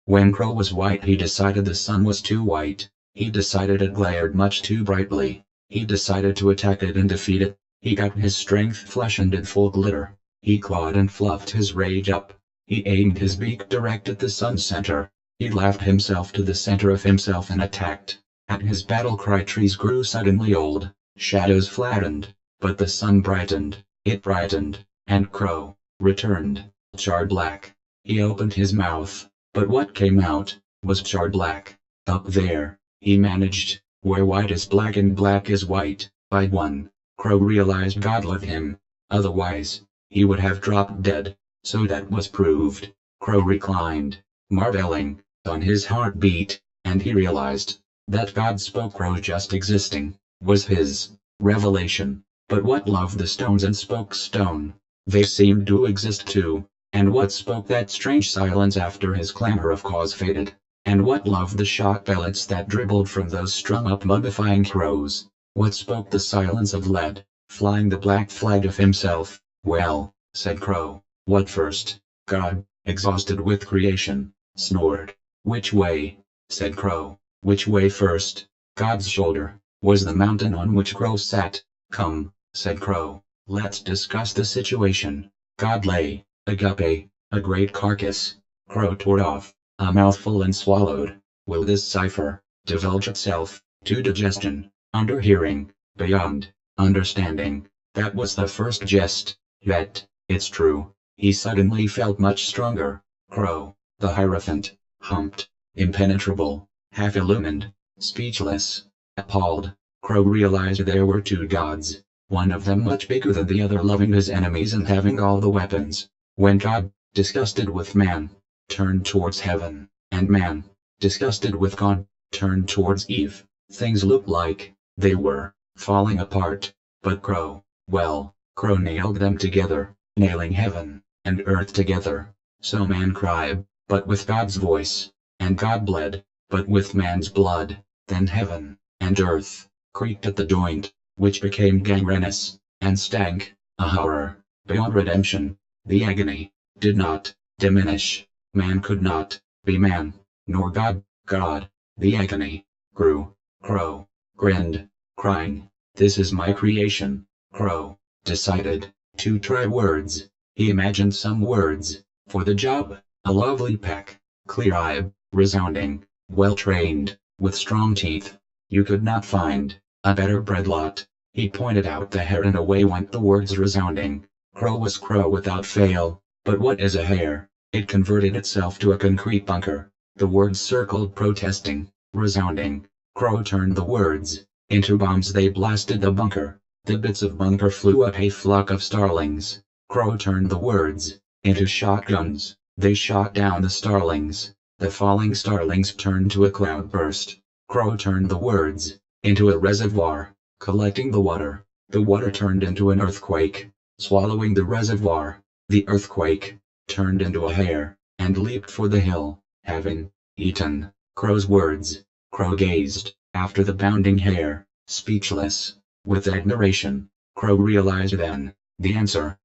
When Crow was white, he decided the sun was too white. He decided it glared much too brightly. He decided to attack it and defeat it. He got his strength flashened in full glitter. He clawed and fluffed his rage up. He aimed his beak direct at the sun's center. He laughed himself to the center of himself and attacked. At his battle cry, trees grew suddenly old, shadows flattened, but the sun brightened, it brightened, and Crow returned, charred black. He opened his mouth, but what came out was charred black. Up there, he managed, where white is black and black is white, by one. Crow realized God loved him, otherwise, he would have dropped dead, so that was proved. Crow reclined, marveling, on his heartbeat, and he realized that God spoke. Crow just existing was his revelation. But what loved the stones and spoke stone? They seemed to exist too. And what spoke that strange silence after his clamor of cause faded? And what loved the shot pellets that dribbled from those strung-up mummifying crows? What spoke the silence of lead, flying the black flag of himself? Well, said Crow, what first? God, exhausted with creation, snored. Which way? Said Crow. Which way first? God's shoulder was the mountain on which Crow sat. Come, said Crow, let's discuss the situation. God lay, agape, a great carcass. Crow tore off a mouthful and swallowed. Will this cipher divulge itself to digestion, under hearing, beyond understanding? That was the first jest. Yet, it's true, he suddenly felt much stronger. Crow, the Hierophant, humped, impenetrable, half-illumined, speechless, appalled. Crow realized there were two gods, one of them much bigger than the other, loving his enemies and having all the weapons. When God, disgusted with man, turned towards heaven, and man, disgusted with God, turned towards Eve, things looked like they were falling apart. But Crow, well, Crow nailed them together, nailing heaven and earth together. So man cried, but with God's voice, and God bled, but with man's blood. Then heaven and earth creaked at the joint, which became gangrenous, and stank, a horror beyond redemption. The agony did not diminish. Man could not be man, nor God, God. The agony grew. Crow grinned, crying, this is my creation. Crow decided to try words. He imagined some words for the job. A lovely peck, clear-eyed, resounding, well-trained, with strong teeth. You could not find a better bred lot. He pointed out the hair and away went the words resounding. Crow was Crow without fail. But what is a hair? It converted itself to a concrete bunker. The words circled protesting, resounding. Crow turned the words into bombs. They blasted the bunker. The bits of bunker flew up a flock of starlings. Crow turned the words into shotguns. They shot down the starlings. The falling starlings turned to a cloudburst. Crow turned the words into a reservoir, collecting the water. The water turned into an earthquake, swallowing the reservoir. The earthquake turned into a hare, and leaped for the hill, having eaten Crow's words. Crow gazed after the bounding hare, speechless with admiration. Crow realized then the answer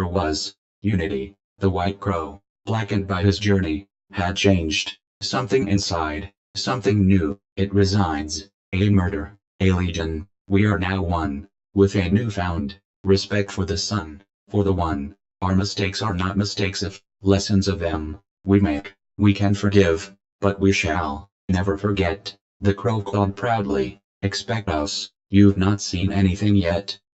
was unity. The white crow, blackened by his journey, had changed. Something inside, something new. It resides, a murder, a legion. We are now one, with a newfound respect for the sun, for the one. Our mistakes are not mistakes if lessons of them we make. We can forgive, but we shall never forget. The crow cawed proudly. Expect us. You've not seen anything yet.